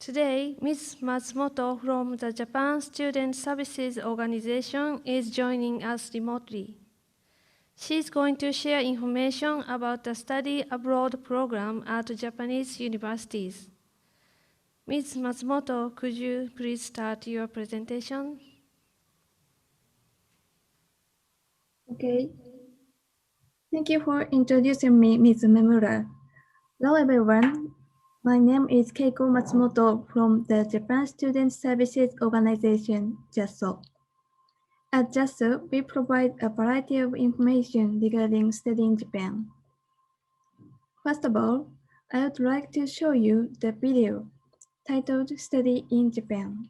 Today, Ms. Matsumoto from the Japan Student Services Organization is joining us remotely. She's going to share information about the study abroad program at Japanese universities. Ms. Matsumoto, could you please start your presentation? Okay. Thank you for introducing me, Ms. Memura. Hello, everyone. My name is Keiko Matsumoto from the Japan Student Services Organization, JASSO. At JASSO, we provide a variety of information regarding studying in Japan. First of all, I would like to show you the video titled Study in Japan.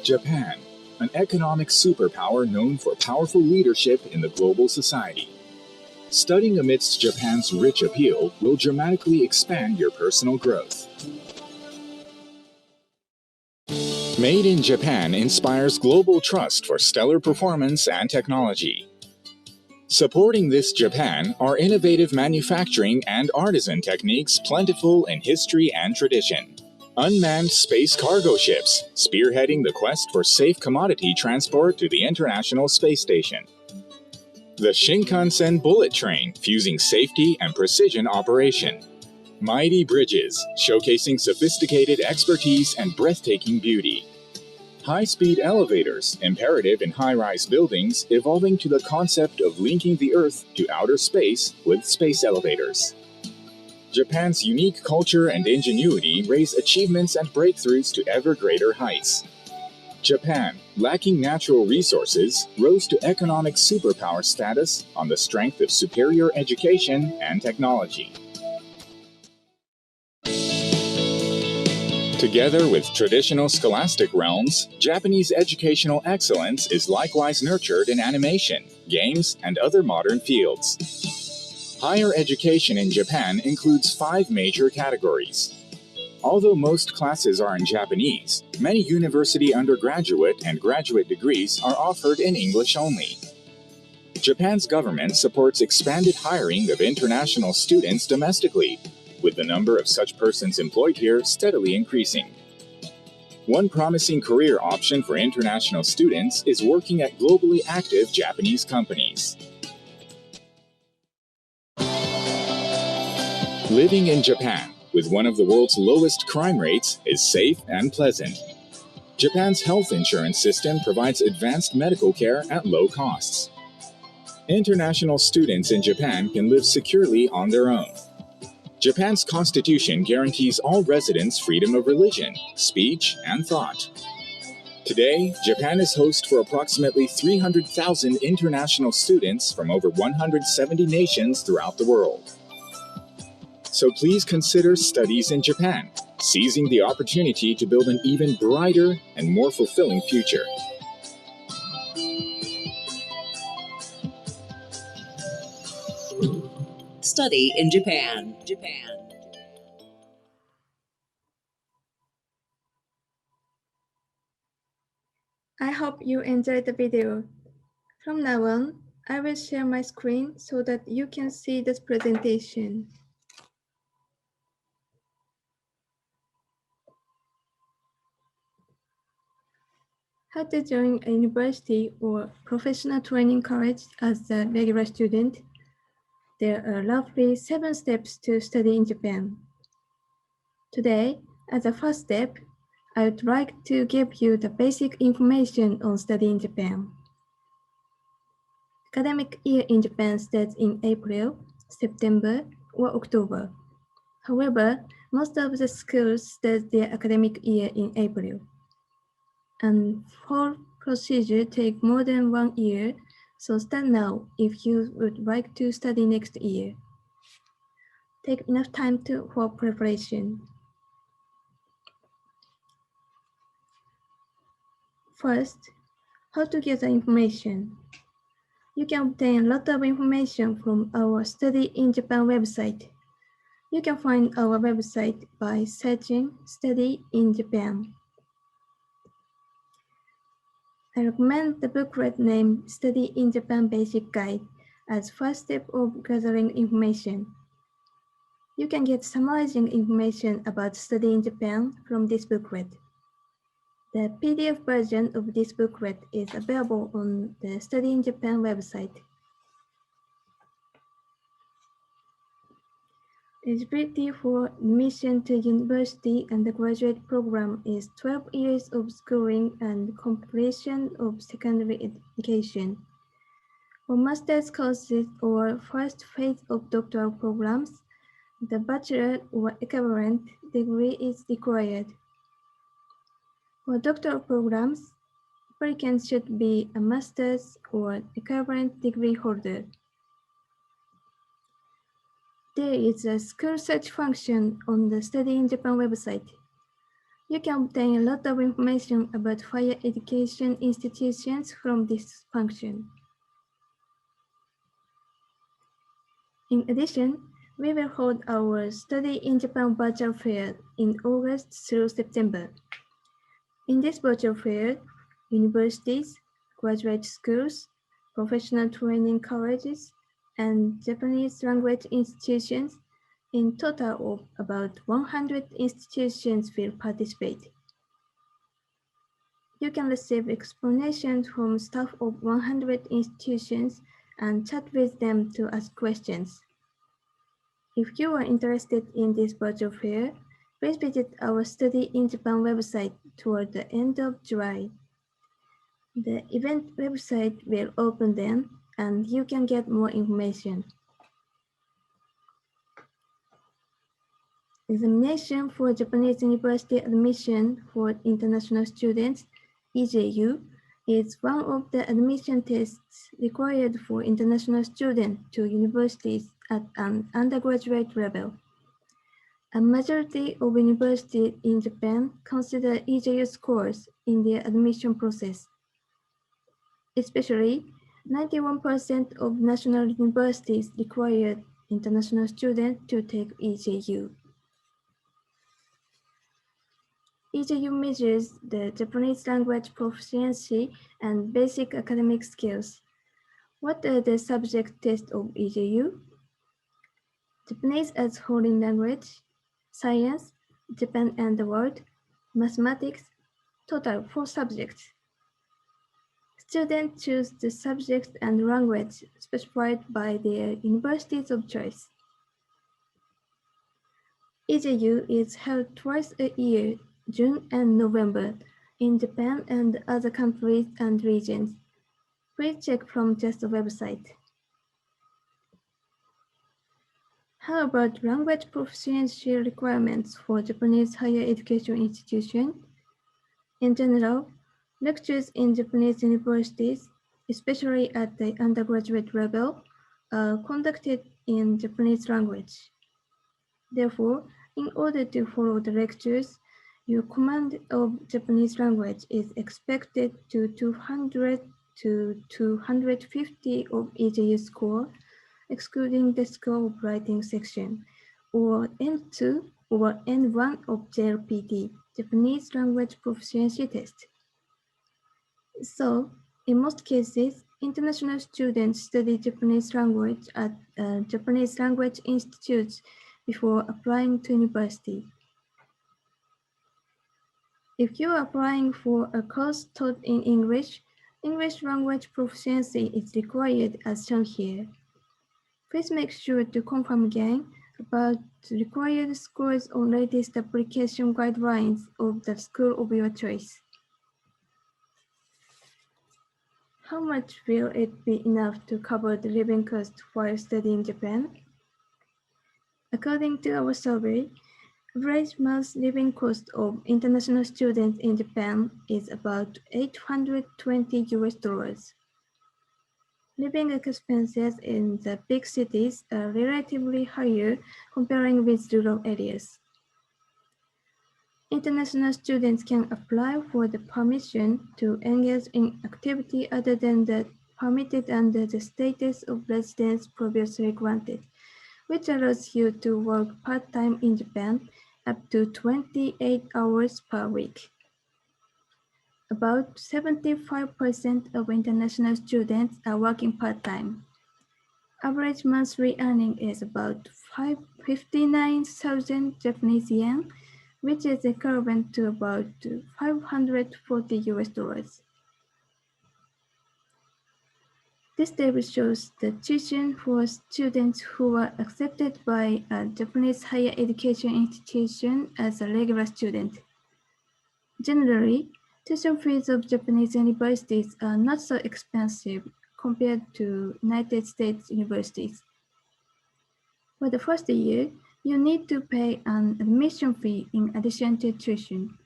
Japan, an economic superpower known for powerful leadership in the global society. Studying amidst Japan's rich appeal will dramatically expand your personal growth. Made in Japan inspires global trust for stellar performance and technology. Supporting this Japan are innovative manufacturing and artisan techniques plentiful in history and tradition. Unmanned space cargo ships, spearheading the quest for safe commodity transport to the International Space Station. The Shinkansen bullet train, fusing safety and precision operation. Mighty bridges, showcasing sophisticated expertise and breathtaking beauty. High-speed elevators, imperative in high-rise buildings, evolving to the concept of linking the Earth to outer space with space elevators. Japan's unique culture and ingenuity raise achievements and breakthroughs to ever greater heights. Japan, lacking natural resources, rose to economic superpower status on the strength of superior education and technology. Together with traditional scholastic realms, Japanese educational excellence is likewise nurtured in animation, games, and other modern fields. Higher education in Japan includes 5 major categories. Although most classes are in Japanese, many university undergraduate and graduate degrees are offered in English only. Japan's government supports expanded hiring of international students domestically, with the number of such persons employed here steadily increasing. One promising career option for international students is working at globally active Japanese companies. Living in Japan, with one of the world's lowest crime rates, is safe and pleasant. Japan's health insurance system provides advanced medical care at low costs. International students in Japan can live securely on their own. Japan's constitution guarantees all residents freedom of religion, speech, and thought. Today, Japan is host for approximately 300,000 international students from over 170 nations throughout the world. So please consider studies in Japan, seizing the opportunity to build an even brighter and more fulfilling future. Study in Japan. I hope you enjoyed the video. From now on, I will share my screen so that you can see this presentation. How to join a university or professional training college as a regular student? There are roughly 7 steps to study in Japan. Today, as a first step, I would like to give you the basic information on studying in Japan. Academic year in Japan starts in April, September, or October. However, most of the schools start their academic year in April. And whole procedure take more than 1 year, so start now if you would like to study next year. Take enough time for preparation. First, how to get the information. You can obtain a lot of information from our Study in Japan website. You can find our website by searching Study in Japan. I recommend the booklet named Study in Japan Basic Guide as first step of gathering information. You can get summarizing information about Study in Japan from this booklet. The PDF version of this booklet is available on the Study in Japan website. Eligibility for admission to university undergraduate program is 12 years of schooling and completion of secondary education. For master's courses or first phase of doctoral programs, the bachelor or equivalent degree is required. For doctoral programs, applicants should be a master's or equivalent degree holder. There is a school search function on the Study in Japan website. You can obtain a lot of information about higher education institutions from this function. In addition, we will hold our Study in Japan virtual fair in August through September. In this virtual fair, universities, graduate schools, professional training colleges, and Japanese language institutions, in total of about 100 institutions will participate. You can receive explanations from staff of 100 institutions and chat with them to ask questions. If you are interested in this virtual fair, please visit our Study in Japan website toward the end of July. The event website will open then, and you can get more information. Examination for Japanese University Admission for International Students, EJU, is one of the admission tests required for international students to universities at an undergraduate level. A majority of universities in Japan consider EJU scores in their admission process. Especially, 91% of national universities require international students to take EJU. EJU measures the Japanese language proficiency and basic academic skills. What are the subject tests of EJU? Japanese as foreign language, science, Japan and the world, mathematics, total 4 subjects. Students choose the subject and language specified by their universities of choice. EJU is held twice a year, June and November, in Japan and other countries and regions. Please check from JASSO website. How about language proficiency requirements for Japanese higher education institutions? In general, lectures in Japanese universities, especially at the undergraduate level, are conducted in Japanese language. Therefore, in order to follow the lectures, your command of Japanese language is expected to 200 to 250 of EJU score, excluding the score of writing section, or N2 or N1 of JLPT, Japanese Language Proficiency Test. So, in most cases, international students study Japanese language at Japanese language institutes before applying to university. If you are applying for a course taught in English, English language proficiency is required as shown here. Please make sure to confirm again about the required scores on latest application guidelines of the school of your choice. How much will it be enough to cover the living cost while studying in Japan? According to our survey, average month living cost of international students in Japan is about $820. Living expenses in the big cities are relatively higher comparing with rural areas. International students can apply for the permission to engage in activity other than that permitted under the status of residence previously granted, which allows you to work part-time in Japan up to 28 hours per week. About 75% of international students are working part-time. Average monthly earning is about 59,000 Japanese yen, which is equivalent to about 540 US dollars. This table shows the tuition for students who are accepted by a Japanese higher education institution as a regular student. Generally, tuition fees of Japanese universities are not so expensive compared to United States universities. For the first year, you need to pay an admission fee in addition to tuition.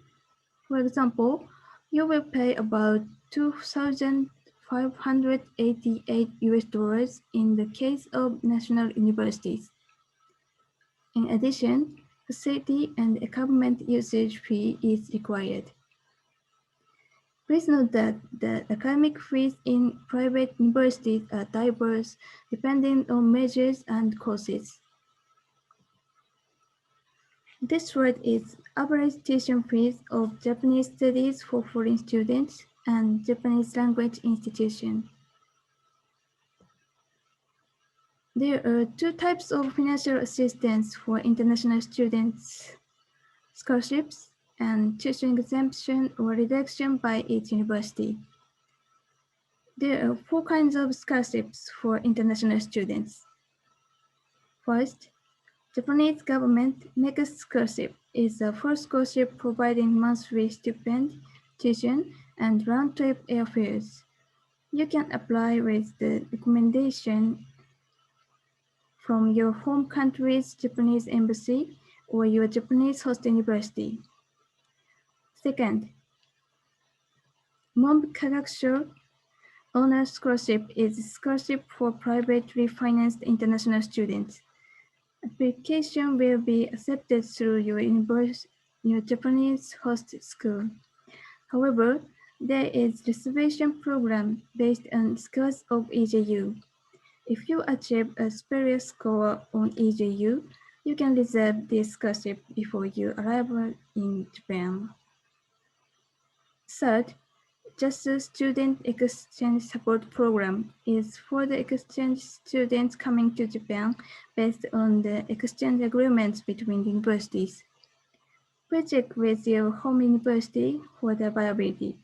For example, you will pay about 2,588 US dollars in the case of national universities. In addition, facility and equipment usage fee is required. Please note that the academic fees in private universities are diverse depending on majors and courses. This slide is average tuition fees of Japanese studies for foreign students and Japanese language institution. There are two types of financial assistance for international students: scholarships and tuition exemption or reduction by each university. There are four kinds of scholarships for international students. First, Japanese government Next Scholarship is a full scholarship providing monthly stipend, tuition, and round-trip airfares. You can apply with the recommendation from your home country's Japanese embassy or your Japanese host university. Second, Momb Kagakusho Honor Scholarship is a scholarship for privately financed international students. Application will be accepted through your Japanese host school. However, there is reservation program based on scores of EJU. If you achieve a superior score on EJU, you can reserve this scholarship before you arrive in Japan. Third, JASSO Student Exchange Support Program is for the exchange students coming to Japan based on the exchange agreements between universities. Please check with your home university for the viability.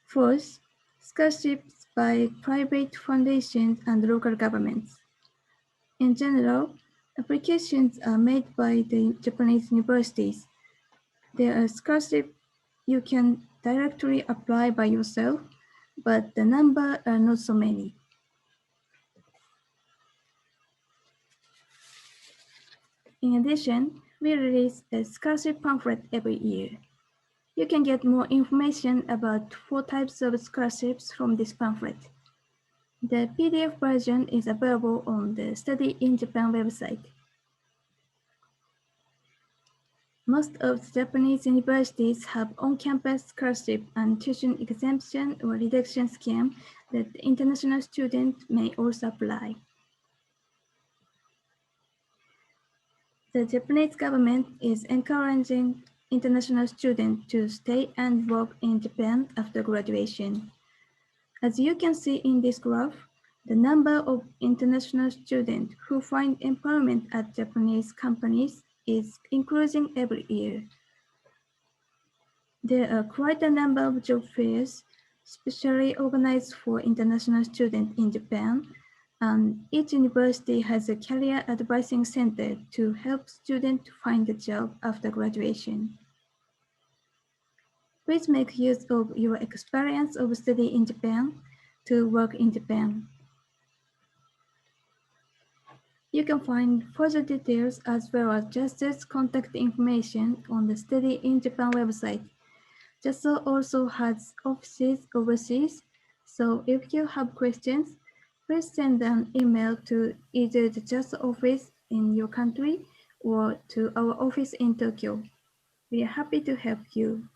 Fourth, scholarships by private foundations and local governments. In general, applications are made by the Japanese universities. There are scholarships you can directly apply by yourself, but the number are not so many. In addition, we release a scholarship pamphlet every year. You can get more information about 4 types of scholarships from this pamphlet. The PDF version is available on the Study in Japan website. Most of the Japanese universities have on-campus scholarship and tuition exemption or reduction scheme that international students may also apply. The Japanese government is encouraging international students to stay and work in Japan after graduation. As you can see in this graph, the number of international students who find employment at Japanese companies is increasing every year. There are quite a number of job fairs, specially organized for international students in Japan, and each university has a career advising center to help students find a job after graduation. Please make use of your experience of study in Japan to work in Japan. You can find further details as well as JASSO's contact information on the Study in Japan website. JASSO also has offices overseas, so if you have questions, please send an email to either the JASSO office in your country or to our office in Tokyo. We are happy to help you.